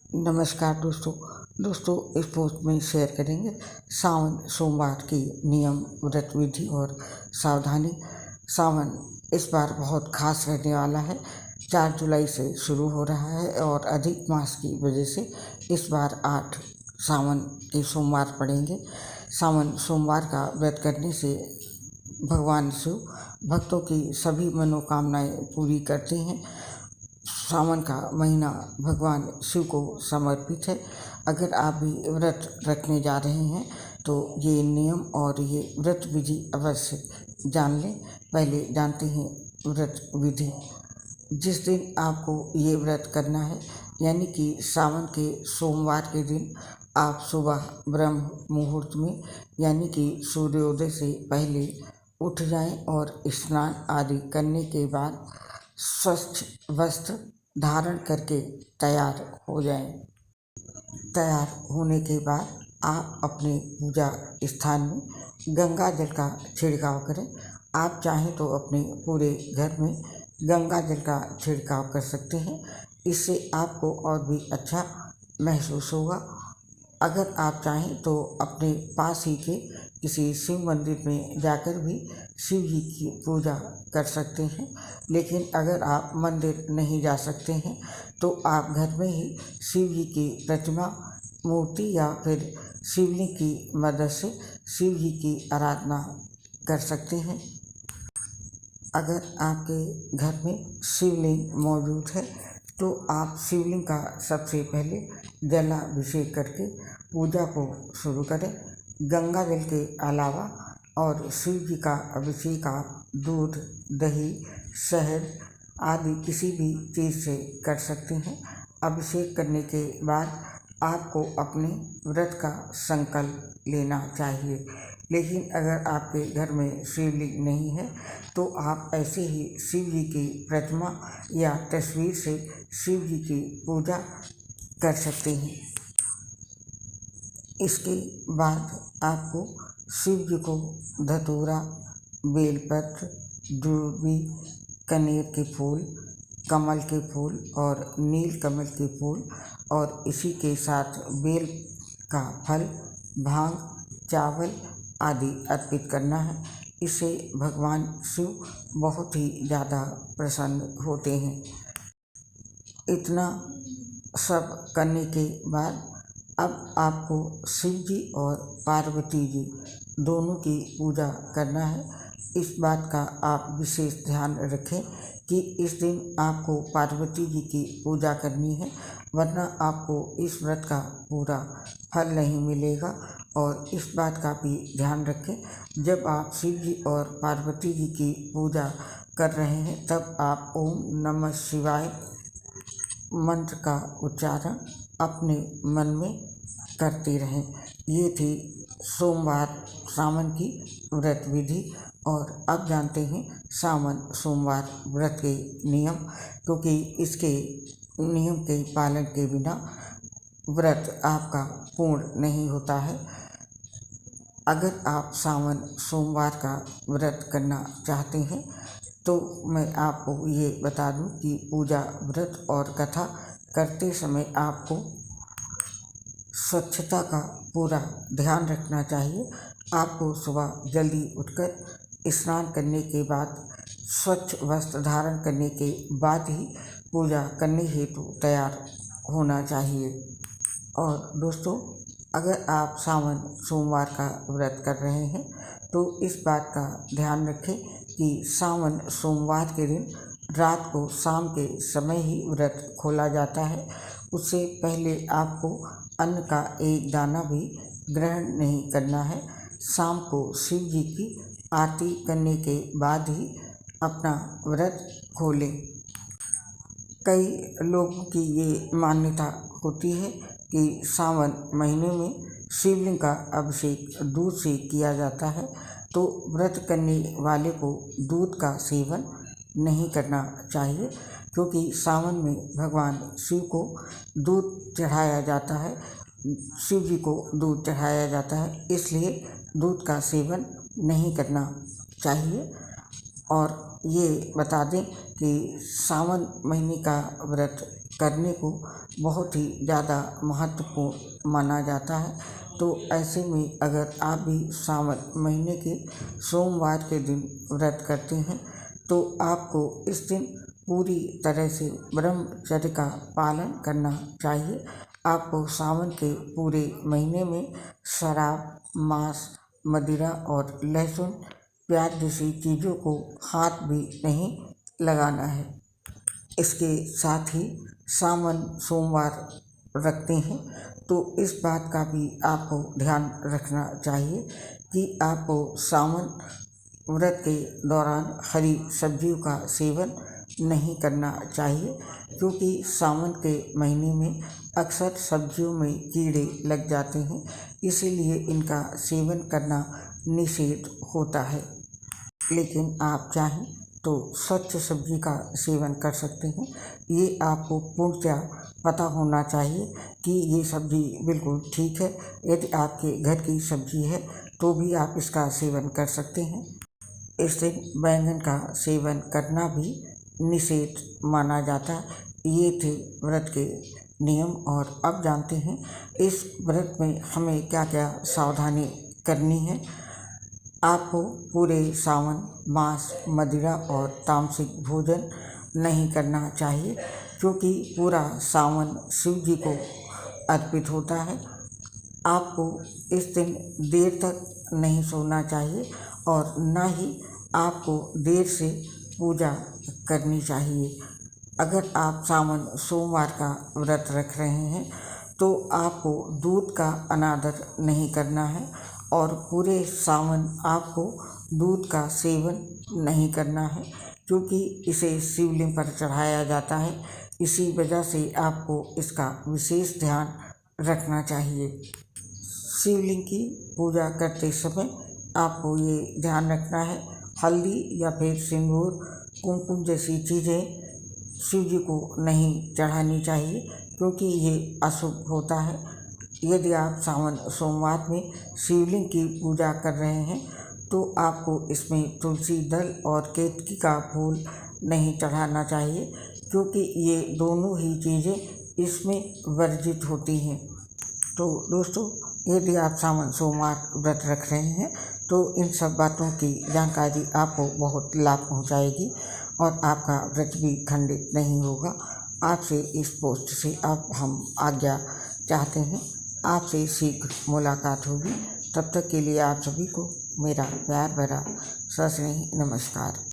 नमस्कार दोस्तों इस पोस्ट में शेयर करेंगे सावन सोमवार की नियम, व्रत विधि और सावधानी। सावन इस बार बहुत खास रहने वाला है। 4 जुलाई से शुरू हो रहा है और अधिक मास की वजह से इस बार 8 सावन के सोमवार पड़ेंगे। सावन सोमवार का व्रत करने से भगवान शिव भक्तों की सभी मनोकामनाएं पूरी करते हैं। सावन का महीना भगवान शिव को समर्पित है। अगर आप भी व्रत रखने जा रहे हैं तो ये नियम और ये व्रत विधि अवश्य जान लें। पहले जानते हैं व्रत विधि। जिस दिन आपको ये व्रत करना है यानी कि सावन के सोमवार के दिन आप सुबह ब्रह्म मुहूर्त में यानी कि सूर्योदय से पहले उठ जाएं और स्नान आदि करने के बाद स्वच्छ वस्त्र धारण करके तैयार हो जाएं। तैयार होने के बाद आप अपने पूजा स्थान में गंगा जल का छिड़काव करें। आप चाहें तो अपने पूरे घर में गंगा जल का छिड़काव कर सकते हैं। इससे आपको और भी अच्छा महसूस होगा। अगर आप चाहें तो अपने पास ही के किसी शिव मंदिर में जाकर भी शिव जी की पूजा कर सकते हैं। लेकिन अगर आप मंदिर नहीं जा सकते हैं तो आप घर में ही शिव जी की प्रतिमा, मूर्ति या फिर शिवलिंग की मदद से शिव जी की आराधना कर सकते हैं। अगर आपके घर में शिवलिंग मौजूद है तो आप शिवलिंग का सबसे पहले जलाभिषेक करके पूजा को शुरू करें। गंगा जल के अलावा और शिव जी का अभिषेक आप दूध, दही, शहद आदि किसी भी चीज़ से कर सकते हैं। अभिषेक करने के बाद आपको अपने व्रत का संकल्प लेना चाहिए। लेकिन अगर आपके घर में शिवलिंग नहीं है तो आप ऐसे ही शिव जी की प्रतिमा या तस्वीर से शिव जी की पूजा कर सकते हैं। इसके बाद आपको शिव जी को धतूरा, बेलपत्र, दूर्बी, कनेर के फूल, कमल के फूल और नील कमल के फूल और इसी के साथ बेल का फल, भांग, चावल आदि अर्पित करना है। इससे भगवान शिव बहुत ही ज़्यादा प्रसन्न होते हैं। इतना सब करने के बाद अब आपको शिव जी और पार्वती जी दोनों की पूजा करना है। इस बात का आप विशेष ध्यान रखें कि इस दिन आपको पार्वती जी की पूजा करनी है, वरना आपको इस व्रत का पूरा फल नहीं मिलेगा। और इस बात का भी ध्यान रखें, जब आप शिव जी और पार्वती जी की पूजा कर रहे हैं तब आप ओम नमः शिवाय मंत्र का उच्चारण अपने मन में करते रहें। ये थी सोमवार सावन की व्रत विधि। और अब जानते हैं सावन सोमवार व्रत के नियम, क्योंकि इसके नियम के पालन के बिना व्रत आपका पूर्ण नहीं होता है। अगर आप सावन सोमवार का व्रत करना चाहते हैं तो मैं आपको ये बता दूं कि पूजा, व्रत और कथा करते समय आपको स्वच्छता का पूरा ध्यान रखना चाहिए। आपको सुबह जल्दी उठकर स्नान करने के बाद स्वच्छ वस्त्र धारण करने के बाद ही पूजा करने हेतु तैयार होना चाहिए। और दोस्तों, अगर आप सावन सोमवार का व्रत कर रहे हैं तो इस बात का ध्यान रखें कि सावन सोमवार के दिन रात को शाम के समय ही व्रत खोला जाता है। उससे पहले आपको अन्न का एक दाना भी ग्रहण नहीं करना है। शाम को शिव जी की आरती करने के बाद ही अपना व्रत खोलें। कई लोगों की ये मान्यता होती है कि सावन महीने में शिवलिंग का अभिषेक दूध से किया जाता है, तो व्रत करने वाले को दूध का सेवन नहीं करना चाहिए, क्योंकि सावन में भगवान शिव को दूध चढ़ाया जाता है। शिव जी को दूध चढ़ाया जाता है, इसलिए दूध का सेवन नहीं करना चाहिए। और ये बता दें कि सावन महीने का व्रत करने को बहुत ही ज़्यादा महत्वपूर्ण माना जाता है। तो ऐसे में अगर आप भी सावन महीने के सोमवार के दिन व्रत करते हैं तो आपको इस दिन पूरी तरह से ब्रह्मचर्य का पालन करना चाहिए। आपको सावन के पूरे महीने में शराब, मांस, मदिरा और लहसुन, प्याज जैसी चीज़ों को हाथ भी नहीं लगाना है। इसके साथ ही सावन सोमवार रखते हैं तो इस बात का भी आपको ध्यान रखना चाहिए कि आपको सावन व्रत के दौरान हरी सब्जियों का सेवन नहीं करना चाहिए, क्योंकि सावन के महीने में अक्सर सब्जियों में कीड़े लग जाते हैं, इसीलिए इनका सेवन करना निषेध होता है। लेकिन आप चाहें तो स्वच्छ सब्जी का सेवन कर सकते हैं। ये आपको पूर्णतः पता होना चाहिए कि ये सब्जी बिल्कुल ठीक है। यदि आपके घर की सब्जी है तो भी आप इसका सेवन कर सकते हैं। इस दिन बैंगन का सेवन करना भी निषेध माना जाता है। ये थे व्रत के नियम, और अब जानते हैं इस व्रत में हमें क्या क्या सावधानी करनी है। आपको पूरे सावन मांस, मदिरा और तामसिक भोजन नहीं करना चाहिए, क्योंकि पूरा सावन शिव जी को अर्पित होता है। आपको इस दिन देर तक नहीं सोना चाहिए और ना ही आपको देर से पूजा करनी चाहिए। अगर आप सावन सोमवार का व्रत रख रहे हैं तो आपको दूध का अनादर नहीं करना है, और पूरे सावन आपको दूध का सेवन नहीं करना है, क्योंकि इसे शिवलिंग पर चढ़ाया जाता है। इसी वजह से आपको इसका विशेष ध्यान रखना चाहिए। शिवलिंग की पूजा करते समय आपको ये ध्यान रखना है, हल्दी या फिर सिंदूर, कुमकुम जैसी चीज़ें शिव जी को नहीं चढ़ानी चाहिए, क्योंकि ये अशुभ होता है। यदि आप सावन सोमवार में शिवलिंग की पूजा कर रहे हैं तो आपको इसमें तुलसी दल और केतकी का फूल नहीं चढ़ाना चाहिए, क्योंकि ये दोनों ही चीज़ें इसमें वर्जित होती हैं। तो दोस्तों, यदि आप सावन सोमवार व्रत रख रहे हैं तो इन सब बातों की जानकारी आपको बहुत लाभ पहुंचाएगी और आपका व्रत भी खंडित नहीं होगा। आपसे इस पोस्ट से अब हम आज्ञा चाहते हैं। आपसे शीघ्र मुलाकात होगी। तब तक के लिए आप सभी को मेरा प्यार भरा सस्नेह नमस्कार।